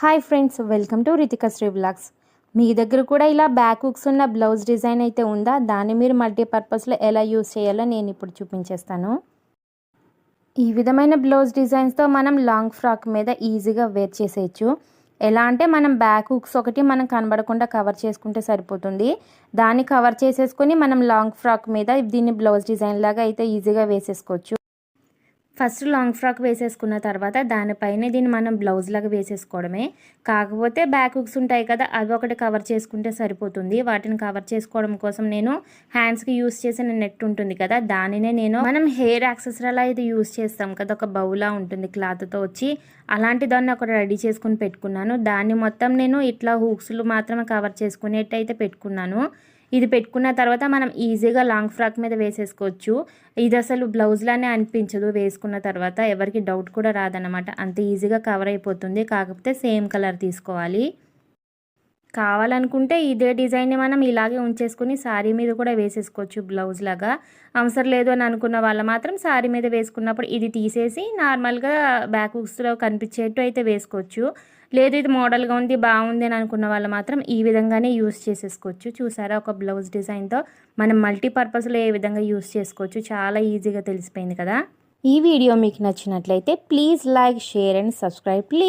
Hi friends, welcome to Ritika Sri blogs. మీ దగ్గర కూడా ఇలా బ్యాక్ హుక్స్ ఉన్న బ్లౌజ్ డిజైన్ అయితే ఉందా? దాన్ని మీరు మల్టీపర్పస్లో ఎలా యూస్ చేయాలో నేను ఇప్పుడు చూపించేస్తాను. ఈ విధమైన బ్లౌజ్ డిజైన్స్తో మనం లాంగ్ ఫ్రాక్ మీద ఈజీగా వేర్ చేసేయచ్చు. ఎలా అంటే మనం బ్యాక్ హుక్స్ ఒకటి మనం కనబడకుండా కవర్ చేసుకుంటే సరిపోతుంది. దాన్ని కవర్ చేసేసుకొని మనం లాంగ్ ఫ్రాక్ మీద దీన్ని బ్లౌజ్ డిజైన్ లాగా అయితే ఈజీగా వేసేసుకోవచ్చు. ఫస్ట్ లాంగ్ ఫ్రాక్ వేసేసుకున్న తర్వాత దానిపైన దీన్ని మనం బ్లౌజ్ లాగా వేసేసుకోవడమే. కాకపోతే బ్యాక్ హుక్స్ ఉంటాయి కదా, అవి ఒకటి కవర్ చేసుకుంటే సరిపోతుంది. వాటిని కవర్ చేసుకోవడం కోసం నేను హ్యాండ్స్కి యూస్ చేసిన నెట్ ఉంటుంది కదా, దానినే మనం హెయిర్ యాక్సెసరీలా ఇది యూస్ చేస్తాం కదా, ఒక బౌలా ఉంటుంది క్లాత్తో వచ్చి, అలాంటి దాన్ని ఒకటి రెడీ చేసుకుని పెట్టుకున్నాను. దాన్ని మొత్తం నేను ఇట్లా హుక్స్లు మాత్రమే కవర్ చేసుకునేట్టయితే పెట్టుకున్నాను. ఇది పెట్టుకున్న తర్వాత మనం ఈజీగా లాంగ్ ఫ్రాక్ మీద వేసేసుకోవచ్చు. ఇది అసలు బ్లౌజ్లానే అనిపించదు, వేసుకున్న తర్వాత ఎవరికి డౌట్ కూడా రాదన్నమాట. అంత ఈజీగా కవర్ అయిపోతుంది. కాకపోతే సేమ్ కలర్ తీసుకోవాలి. కావాలనుకుంటే ఇదే డిజైన్ని మనం ఇలాగే ఉంచేసుకుని శారీ మీద కూడా వేసేసుకోవచ్చు బ్లౌజ్ లాగా. అవసరం లేదు అని అనుకున్న వాళ్ళు మాత్రం శారీ మీద వేసుకున్నప్పుడు ఇది తీసేసి నార్మల్గా బ్యాక్ హుక్స్లో కనిపించేట్టు అయితే వేసుకోవచ్చు. లేదు ఇది మోడల్గా ఉంది బాగుంది అని అనుకున్న వాళ్ళు మాత్రం ఈ విధంగానే యూస్ చేసేసుకోవచ్చు. చూసారా, ఒక బ్లౌజ్ డిజైన్తో మనం మల్టీపర్పస్లో ఏ విధంగా యూస్ చేసుకోవచ్చు, చాలా ఈజీగా తెలిసిపోయింది కదా. ఈ వీడియో మీకు నచ్చినట్లయితే please like, share and subscribe please.